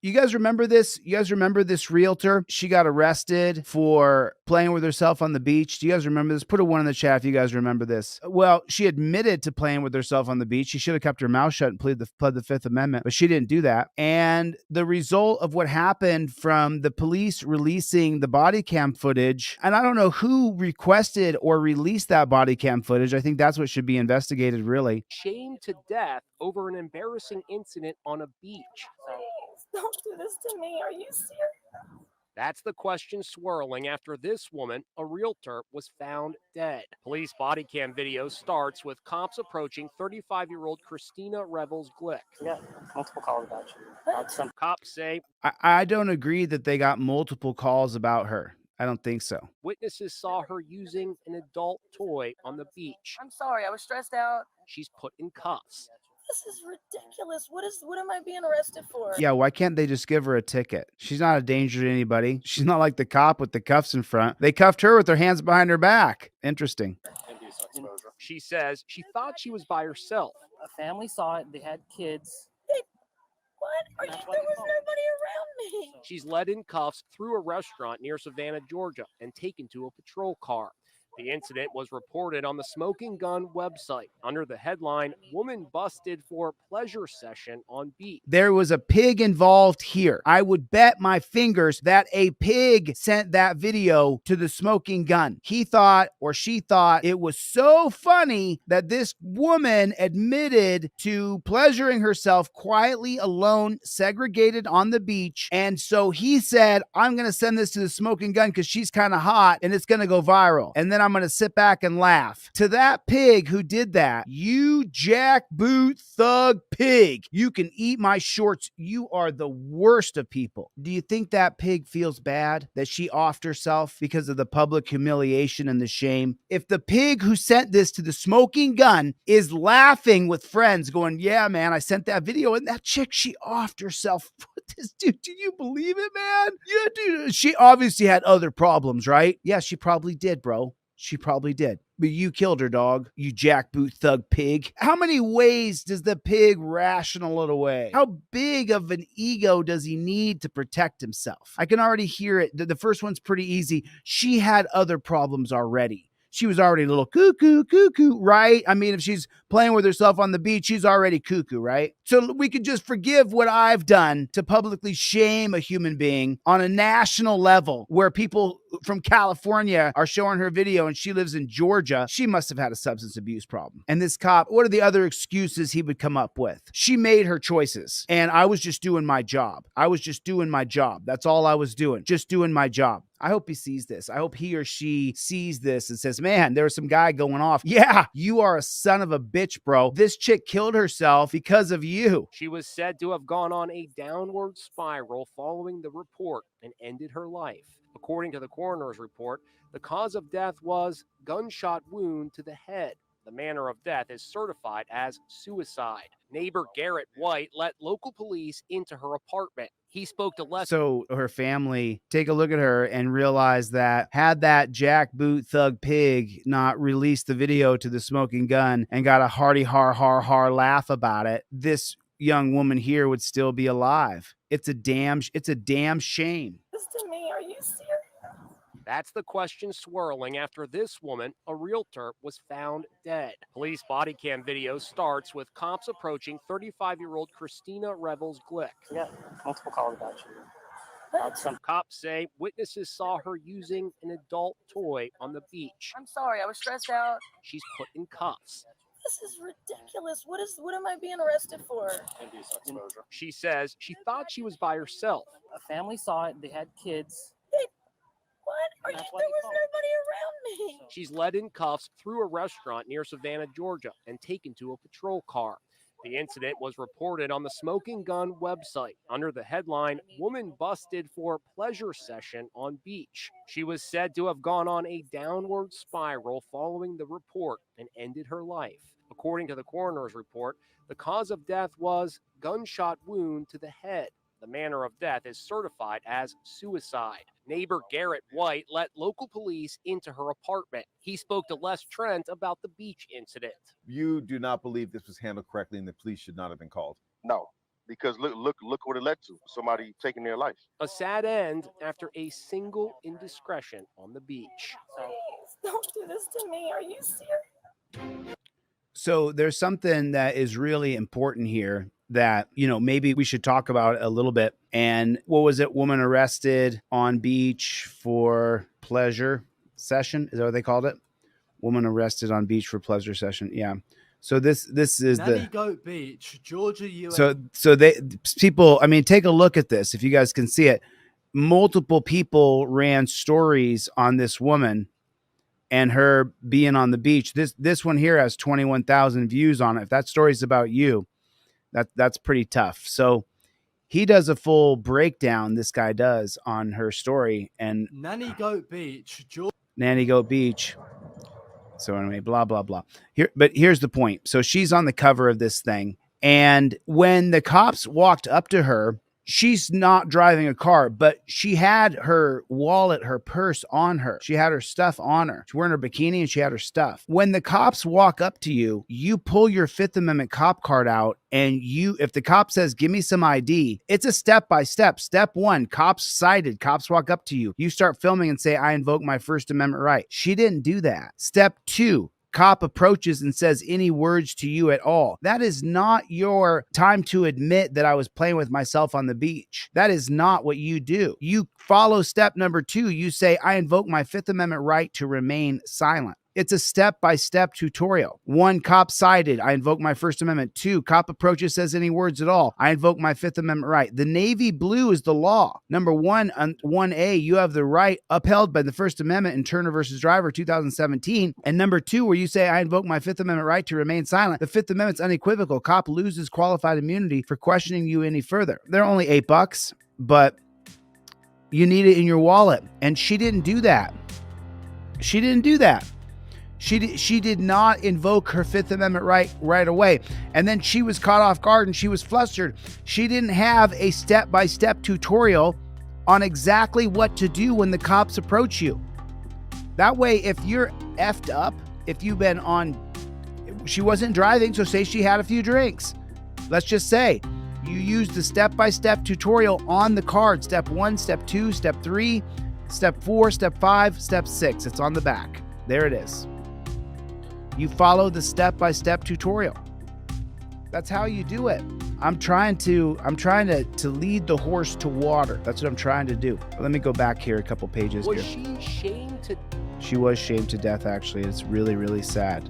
You guys remember this? You guys remember this realtor? She got arrested for playing with herself on the beach. Do you guys remember this? Put a 1 in the chat if you guys remember this. Well, she admitted to playing with herself on the beach. She should have kept her mouth shut and pled the Fifth Amendment, but she didn't do that. And the result of what happened from the police releasing the body cam footage, and I don't know who requested or released that body cam footage. I think that's what should be investigated, really. Shamed to death over an embarrassing incident on a beach. Don't do this to me. Are you serious? That's the question swirling after this woman, a realtor, was found dead. Police body cam video starts with cops approaching 35-year-old Christina Revels Glick. Yeah, multiple calls about you. Some cops say I don't agree that they got multiple calls about her. I don't think so. Witnesses saw her using an adult toy on the beach. I'm sorry. I was stressed out. She's put in cuffs. This is ridiculous. What am I being arrested for? Yeah, why can't they just give her a ticket? She's not a danger to anybody. She's not like the cop with the cuffs in front. They cuffed her with their hands behind her back. Interesting. She says she thought she was by herself. A family saw it. They had kids. What? There was nobody around me. She's led in cuffs through a restaurant near Savannah, Georgia, and taken to a patrol car. The incident was reported on the Smoking Gun website under the headline, "Woman Busted for Pleasure Session on Beach." There was a pig involved here. I would bet my fingers that a pig sent that video to the Smoking Gun. He thought, or she thought, it was so funny that this woman admitted to pleasuring herself quietly alone, segregated on the beach. And so he said, I'm going to send this to the Smoking Gun because she's kind of hot and it's going to go viral. And then I'm going to sit back and laugh. To that pig who did that, you jackboot thug pig, you can eat my shorts. You are the worst of people. Do you think that pig feels bad that she offed herself because of the public humiliation and the shame? If the pig who sent this to the Smoking Gun is laughing with friends going, yeah, man, I sent that video and that chick, she offed herself. This dude, do you believe it, man? Yeah, dude. She obviously had other problems, right? Yeah, she probably did, bro. She probably did. But you killed her, dog. You jackboot thug pig. How many ways does the pig rational it away? How big of an ego does he need to protect himself? I can already hear it. The first one's pretty easy. She had other problems already. She was already a little cuckoo, right? I mean, if she's playing with herself on the beach, she's already cuckoo, right? So we could just forgive what I've done to publicly shame a human being on a national level where people from California are showing her video and she lives in Georgia. She must have had a substance abuse problem. And this cop, what are the other excuses he would come up with? She made her choices and I was just doing my job. That's all I was doing. Just doing my job. I hope he sees this. I hope he or she sees this and says, man, there was some guy going off. Yeah, you are a son of a bitch, bro. This chick killed herself because of you. She was said to have gone on a downward spiral following the report and ended her life. According to the coroner's report, the cause of death was gunshot wound to the head. The manner of death is certified as suicide. Neighbor Garrett White let local police into her apartment. He spoke to less. So her family take a look at her and realize that had that jackboot thug pig not released the video to the Smoking Gun and got a hearty har laugh about it, this young woman here would still be alive. It's a damn shame. This to me, are you serious? That's the question swirling after this woman, a realtor, was found dead. Police body cam video starts with cops approaching 35-year-old Christina Revels Glick. Yeah, multiple calls about you. Some cops say witnesses saw her using an adult toy on the beach. I'm sorry. I was stressed out. She's put in cuffs. This is ridiculous. What am I being arrested for? She says she thought she was by herself. A family saw it. They had kids. What? There was nobody around me. She's led in cuffs through a restaurant near Savannah, Georgia, and taken to a patrol car. The incident was reported on the Smoking Gun website under the headline, "Woman Busted for Pleasure Session on Beach." She was said to have gone on a downward spiral following the report and ended her life. According to the coroner's report, the cause of death was gunshot wound to the head. The manner of death is certified as suicide. Neighbor Garrett White let local police into her apartment. He spoke to Les Trent about the beach incident. You do not believe this was handled correctly and the police should not have been called? No, because look what it led to. Somebody taking their life. A sad end after a single indiscretion on the beach. Please don't do this to me. Are you serious? So there's something that is really important here that, maybe we should talk about a little bit. And what was it? Woman arrested on beach for pleasure session. Is that what they called it? Woman arrested on beach for pleasure session. Yeah. So this is Nanny the Goat Beach, Georgia, US. so people, take a look at this if you guys can see it. Multiple people ran stories on this woman and her being on the beach. This one here has 21,000 views on it. If that story's about you, that's pretty tough. So he does a full breakdown, this guy does, on her story. And Nanny Goat Beach, Georgia. Nanny Goat Beach. So anyway, blah, blah, blah. Here's the point. So she's on the cover of this thing. And when the cops walked up to her, she's not driving a car, but she had her wallet, her purse on her. She had her stuff on her. She's wearing her bikini and she had her stuff. When the cops walk up to you, you pull your Fifth Amendment cop card out, and if the cop says, give me some ID, it's a step-by-step. Step one, cops cited. Cops walk up to you. You start filming and say, I invoke my First Amendment right. She didn't do that. Step two, cop approaches and says any words to you at all. That is not your time to admit that I was playing with myself on the beach. That is not what you do. You follow step number two. You say, I invoke my Fifth Amendment right to remain silent. It's a step-by-step tutorial. One, cop cited. I invoke my First Amendment. Two, cop approaches, says any words at all. I invoke my Fifth Amendment right. The navy blue is the law. Number one, on 1A, you have the right upheld by the First Amendment in Turner versus Driver, 2017. And number two, where you say, I invoke my Fifth Amendment right to remain silent. The Fifth Amendment's unequivocal. Cop loses qualified immunity for questioning you any further. They're only $8, but you need it in your wallet. And she didn't do that. She didn't do that. She did not invoke her Fifth Amendment right away. And then she was caught off guard and she was flustered. She didn't have a step-by-step tutorial on exactly what to do when the cops approach you. That way, if you're effed up, if you've been on, she wasn't driving, so say she had a few drinks. Let's just say you use the step-by-step tutorial on the card. Step 1, step 2, step 3, step 4, step 5, step 6. It's on the back. There it is. You follow the step-by-step tutorial. That's how you do it. I'm trying to lead the horse to water. That's what I'm trying to do. But let me go back here a couple pages. Was she shamed to? She was shamed to death, actually. It's really, really sad.